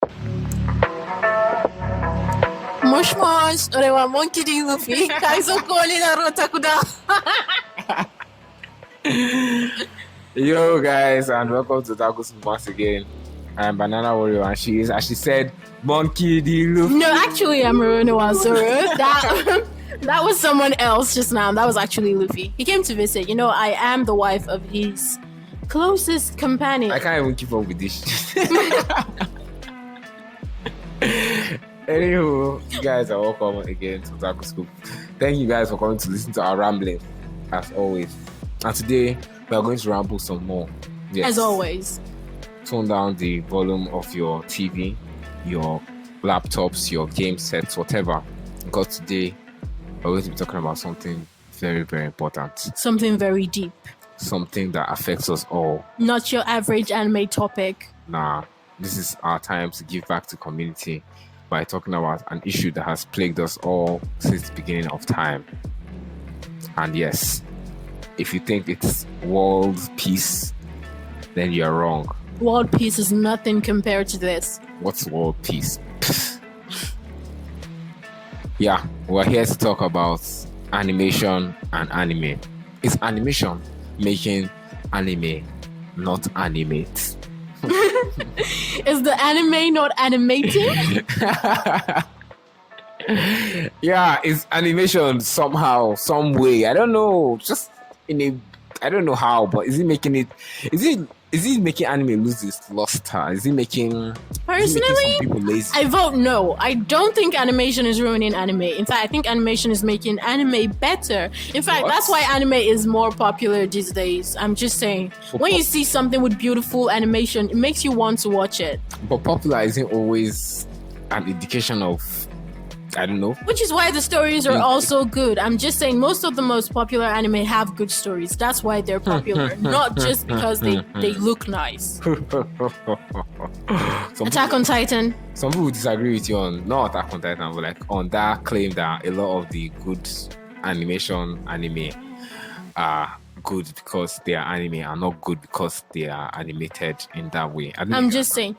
Mosh mosh, orewa monkey D. Luffy. Kaizo koli na Otaku da. Yo guys, and welcome to Otaku Scoop once again. I'm Banana Warrior, and she is, as she said, Monkey D. Luffy. No, actually, I'm Runo Azuru. That was someone else just now. That was actually Luffy. He came to visit. You know, I am the wife of his closest companion. I can't even keep up with this. Anywho, you guys are welcome again to Otaku Scoop. Thank you guys for coming to listen to our rambling, as always. And today, we are going to ramble some more. Yes. As always. Tone down the volume of your TV, your laptops, your game sets, whatever. Because today, we're going to be talking about something very, very important. Something very deep. Something that affects us all. Not your average anime topic. Nah, this is our time to give back to community by talking about an issue that has plagued us all since the beginning of time. And yes, if you think it's world peace, then you're wrong. World peace is nothing compared to this. What's world peace? Yeah, we're here to talk about animation and anime. Is animation making anime not animate? Is the anime not animating? Yeah, it's animation somehow, some way. I don't know, just I don't know how, but is it making anime lose its luster? Is it making Personally, some people lazy? I vote no. I don't think animation is ruining anime. In fact, I think animation is making anime better. In fact, that's why anime is more popular these days. I'm just saying. When you see something with beautiful animation, it makes you want to watch it. But popular isn't always an indication of, I don't know. Which is why the stories are also good. I'm just saying most of the most popular anime have good stories. That's why they're popular. Not just because they look nice. Attack on Titan. Some people disagree with you on, not Attack on Titan, but like on that claim that a lot of the good anime are good because they are anime and not good because they are animated in that way. I'm just saying.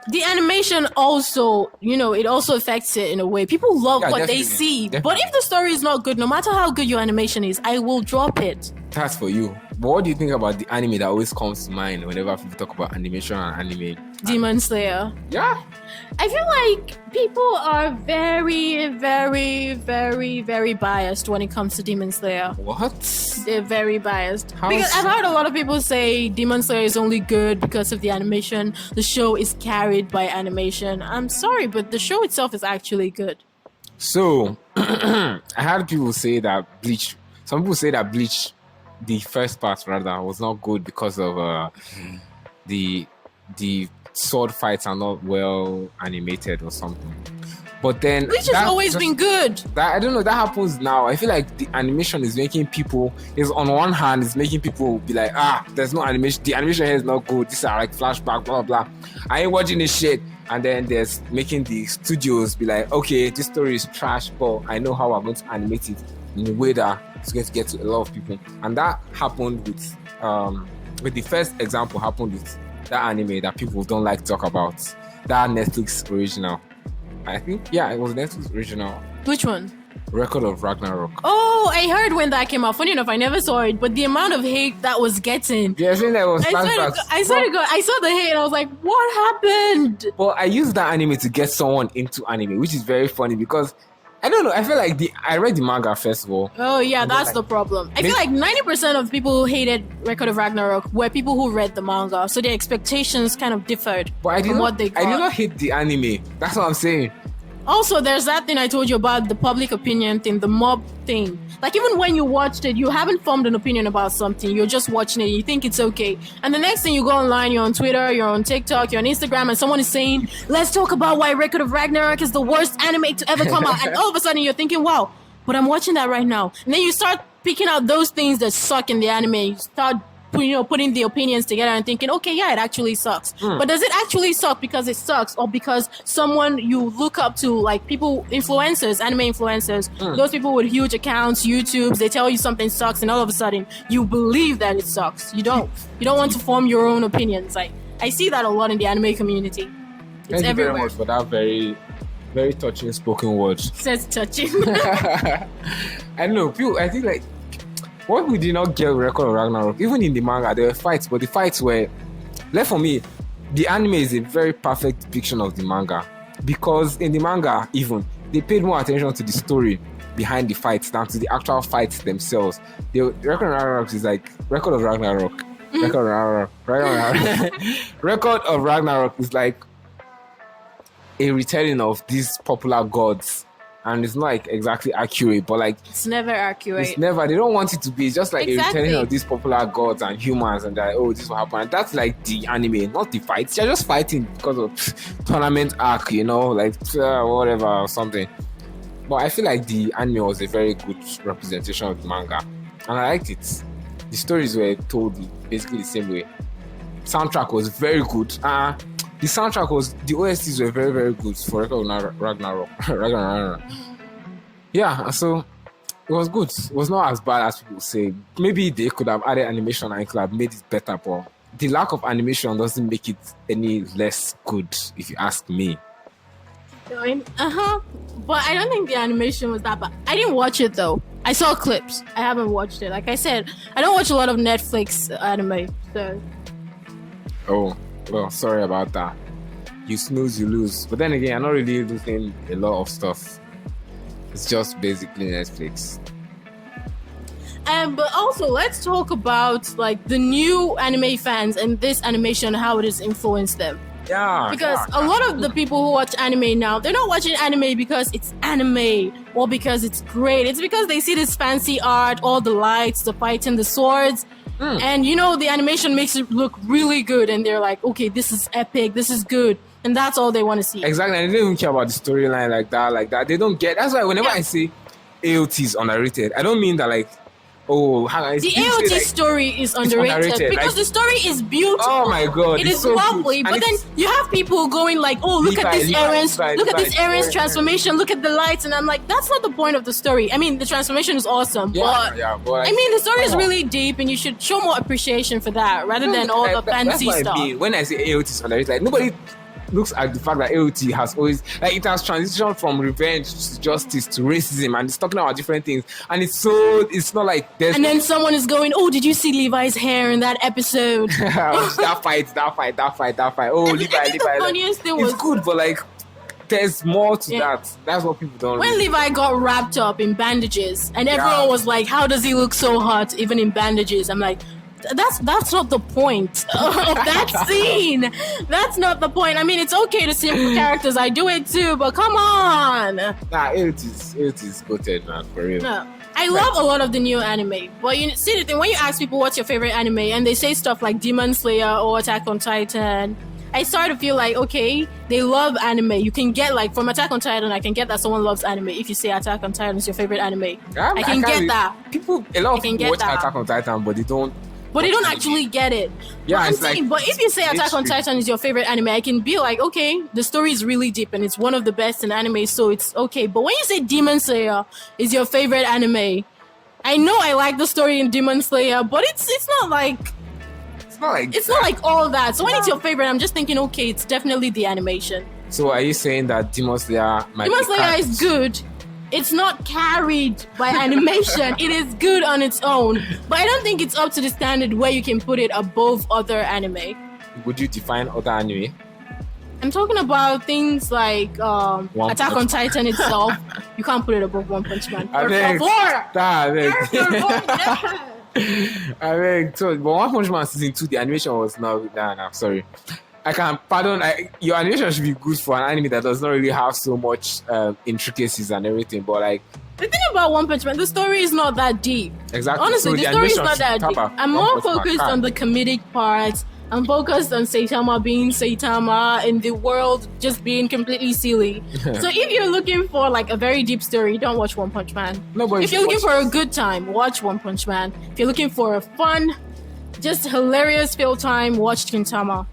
The animation also, it also affects it in a way. People love what they see. Definitely. But if the story is not good, no matter how good your animation is, I will drop it. That's for you. But what do you think about the anime that always comes to mind whenever people talk about animation and anime? Demon Slayer. Yeah. I feel like people are very, very, very, very biased when it comes to Demon Slayer. What? They're very biased. Because I've heard a lot of people say Demon Slayer is only good because of the animation. The show is carried by animation. I'm sorry, but the show itself is actually good. So, I heard people say that Bleach, some people say that Bleach, the first part rather, was not good because of the sword fights are not well animated or something. But then Bleach has always been good. That I don't know, that happens now. I feel like the animation is making people, on one hand, it's making people be like, there's no animation, the animation here is not good, these are like flashback, blah blah. I ain't watching this shit. And then there's making the studios be like, okay, this story is trash, but I know how I'm going to animate it in a way that it's going to get to a lot of people. And that happened with the first example happened with that anime that people don't like to talk about. That Netflix original. I think, it was Netflix original. Which one? Record of Ragnarok. Oh, I heard when that came out. Funny enough, I never saw it, but the amount of hate that was getting. Yeah, I think that was I saw the hate and I was like, what happened? Well, I used that anime to get someone into anime, which is very funny because I don't know. I feel like I read the manga first of all. Oh yeah, that's the problem. I feel like 90% of people who hated Record of Ragnarok were people who read the manga, so their expectations kind of differed from what they got. I did not hate the anime. That's what I'm saying. Also, there's that thing I told you about, the public opinion thing, the mob thing. Like, even when you watched it, you haven't formed an opinion about something. You're just watching it. You think it's okay. And the next thing you go online, you're on Twitter, you're on TikTok, you're on Instagram, and someone is saying, let's talk about why Record of Ragnarok is the worst anime to ever come out. And all of a sudden, you're thinking, wow, but I'm watching that right now. And then you start picking out those things that suck in the anime. You start putting the opinions together and thinking, okay, yeah, it actually sucks. But does it actually suck because it sucks, or because someone you look up to, like people, influencers, anime influencers, those people with huge accounts, YouTubes, they tell you something sucks and all of a sudden you believe that it sucks. You don't want to form your own opinions. Like, I see that a lot in the anime community. Thank you everywhere. very much for that very, very touching spoken word. Says touching. I know, people, I think like what we did not get with Record of Ragnarok, even in the manga, there were fights, but the fights were, left for me, the anime is a very perfect depiction of the manga. Because in the manga, even, they paid more attention to the story behind the fights than to the actual fights themselves. The Record of Ragnarok is like, Record of Ragnarok. Record of Ragnarok is like a retelling of these popular gods. And it's not like exactly accurate, but like It's never accurate. it's never, they don't want it to be. It's just like Exactly. a retelling of these popular gods and humans, and that, oh, this will happen. And that's like the anime, not the fights. They're just fighting because of tournament arc, you know, like whatever or something. But I feel like the anime was a very good representation of the manga, and I liked it. The stories were told basically the same way. Soundtrack was very good. The soundtrack was, the OSTs were very, very good for Record of Ragnarok. Yeah, so it was good. It was not as bad as people say. Maybe they could have added animation and it could have made it better, but the lack of animation doesn't make it any less good, if you ask me. But I don't think the animation was that bad. I didn't watch it though. I saw clips. I haven't watched it. Like I said, I don't watch a lot of Netflix anime, so. Oh, well, sorry about that. You snooze, you lose. But then again, I'm not really losing a lot of stuff. It's just basically Netflix. But also, let's talk about like the new anime fans and this animation, how it has influenced them. Yeah. Because a lot of the people who watch anime now, they're not watching anime because it's anime or because it's great. It's because they see this fancy art, all the lights, the fighting, the swords. And you know, the animation makes it look really good. And they're like, okay, this is epic. This is good. And that's all they want to see. Exactly. And they don't even care about the storyline like that. They don't get. That's why whenever I say AOT is underrated, I don't mean that like, oh, the AOT story is underrated because like, the story is beautiful. Oh my god, it is so lovely. But then you have people going like, oh, look at this Eren's transformation, look at the lights, and I'm like, that's not the point of the story. I mean, the transformation is awesome, but I mean, the story is really deep, and you should show more appreciation for that rather than all the fancy stuff. I mean. When I say AOT is underrated, like nobody looks at the fact that AOT has always, like, it has transitioned from revenge to justice to racism, and it's talking about different things, and it's not like there's. And then someone is going, oh, did you see Levi's hair in that episode? that fight. Oh, Levi. The funniest thing was, it's good, but like, there's more to that. That's what people don't. When Levi got wrapped up in bandages, and everyone was like, how does he look so hot even in bandages? I'm like, that's not the point of that scene. That's not the point. I mean, it's okay to see characters. I do it too, but come on. Nah, it is goated, man, for real. No. I love a lot of the new anime, but you see the thing, when you ask people what's your favorite anime and they say stuff like Demon Slayer or Attack on Titan, I start to feel like, okay, they love anime. You can get, like, from Attack on Titan, I can get that someone loves anime. If you say Attack on Titan is your favorite anime, I can get that. A lot of people watch Attack on Titan, but they don't. But they don't actually get it. Yeah, I'm saying, but if you say Attack on Titan is your favorite anime, I can be like, okay, the story is really deep and it's one of the best in anime, so it's okay. But when you say Demon Slayer is your favorite anime, I know I like the story in Demon Slayer, but it's not like all that. So when it's your favorite, I'm just thinking, okay, it's definitely the animation. So are you saying that Demon Slayer is good? It's not carried by animation. It is good on its own. But I don't think it's up to the standard where you can put it above other anime. Would you define other anime? I'm talking about things like Attack on Titan itself. You can't put it above One Punch Man. I mean, so, but One Punch Man season 2, the animation was sorry. I can pardon. Your animation should be good for an anime that does not really have so much intricacies and everything. But like, the thing about One Punch Man, the story is not that deep. Exactly. Honestly, the story is not that deep. I'm more focused on the comedic parts. I'm focused on Saitama being Saitama and the world just being completely silly. So if you're looking for like a very deep story, don't watch One Punch Man. If you're looking for a good time, watch One Punch Man. If you're looking for a fun, just hilarious feel time, watch Gintama.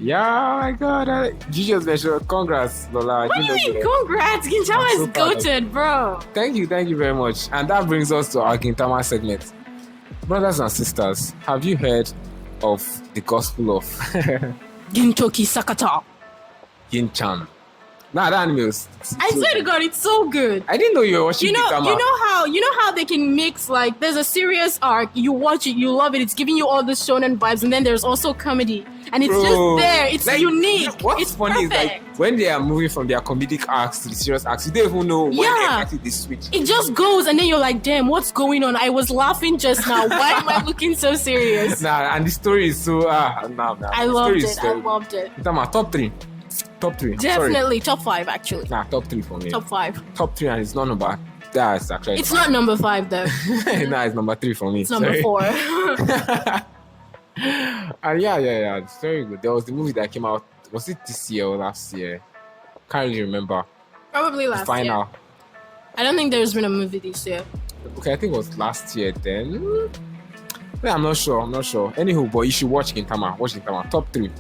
Yeah, my God. You just mentioned, congrats, Lola. What do you mean, congrats? Gintama is goated, bro. Thank you very much. And that brings us to our Gintama segment. Brothers and sisters, have you heard of the gospel of Gintoki Sakata? Gin-chan. Nah, that anime was. I swear to God, it's so good. I didn't know you were watching Gintama. You know how they can mix, like, there's a serious arc, you watch it, you love it, it's giving you all the shonen vibes, and then there's also comedy, and it's just there, it's like, unique. You know, what's it's funny perfect. is like when they are moving from their comedic arcs to the serious arcs, you don't even know when exactly they switch. It just goes, and then you're like, damn, what's going on? I was laughing just now. Why am I looking so serious? Nah, and the story is so I loved it. I loved it. Gintama, top 3. Top 3. Definitely top 5 actually. Nah, top 3 for me. Top 5. Top 3, and it's not number. That's actually. It's not number 5 though. Nah, it's number 3 for me. It's number 4. And yeah, it's very good. There was the movie that came out. Was it this year or last year? Can't really remember. Probably last Final. year. I don't think there's been a movie this year. Okay, I think it was last year then. Yeah, I'm not sure. Anywho, but you should watch Gintama. Watch Gintama. Top 3.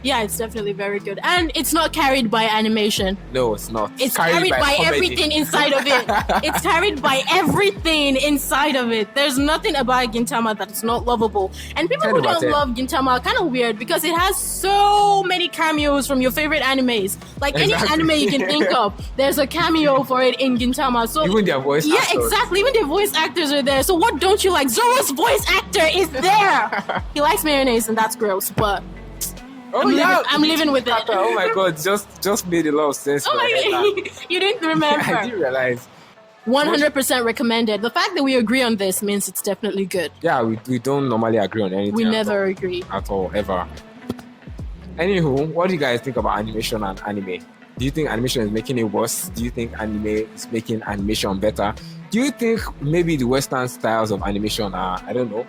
Yeah, it's definitely very good. And it's not carried by animation. No, it's not. It's carried by everything inside of it. It's carried by everything inside of it. There's nothing about Gintama that's not lovable. And people who don't love Gintama are kind of weird because it has so many cameos from your favorite animes. Like any anime you can think of, there's a cameo for it in Gintama. So even their voice actors. Yeah, exactly. Even their voice actors are there. So what don't you like? Zoro's voice actor is there. He likes mayonnaise and that's gross, but I'm living with it. Oh my God, just made a lot of sense. Oh my God, you didn't remember. I didn't realize. 100% recommended. The fact that we agree on this means it's definitely good. Yeah, we don't normally agree on anything. We never agree. At all, ever. Anywho, what do you guys think about animation and anime? Do you think animation is making it worse? Do you think anime is making animation better? Do you think maybe the Western styles of animation are, I don't know.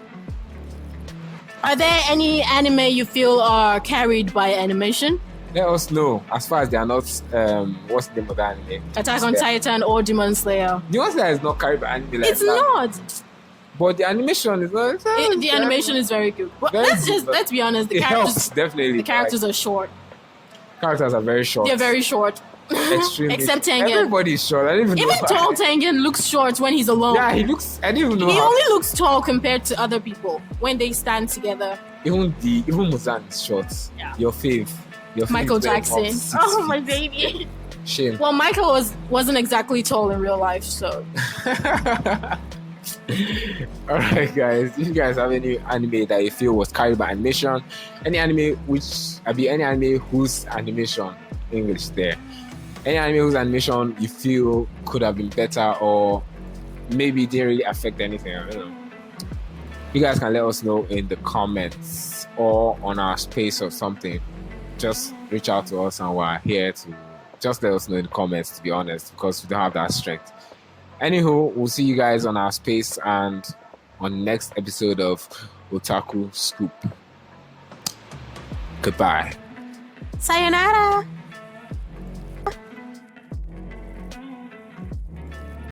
Are there any anime you feel are carried by animation? Let us know. As far as they are not, what's the name of the anime? Attack on Titan or Demon Slayer. Demon Slayer is not carried by anime. Like it's that. Not. But the animation is not. The animation is very good. But let's be honest. The characters helps, definitely. The characters are short. Characters are very short. They're very short. Extremely. Except Tengen. Everybody's short. I don't even know tall Tengen looks short when he's alone. Yeah, he looks. I didn't even know. He only looks tall compared to other people when they stand together. Even Muzan is short. Yeah. Your fave. Michael Jackson. Oh my baby. Shame. Well, Michael wasn't exactly tall in real life, so. Alright guys, if you guys have any anime that you feel was carried by animation, any anime whose animation English there, any anime whose animation you feel could have been better or maybe didn't really affect anything, I don't know, you guys can let us know in the comments or on our space or something. Just reach out to us and we're here to just let us know in the comments, to be honest, because we don't have that strength. Anywho, we'll see you guys on our space and on the next episode of Otaku Scoop. Goodbye. Sayonara.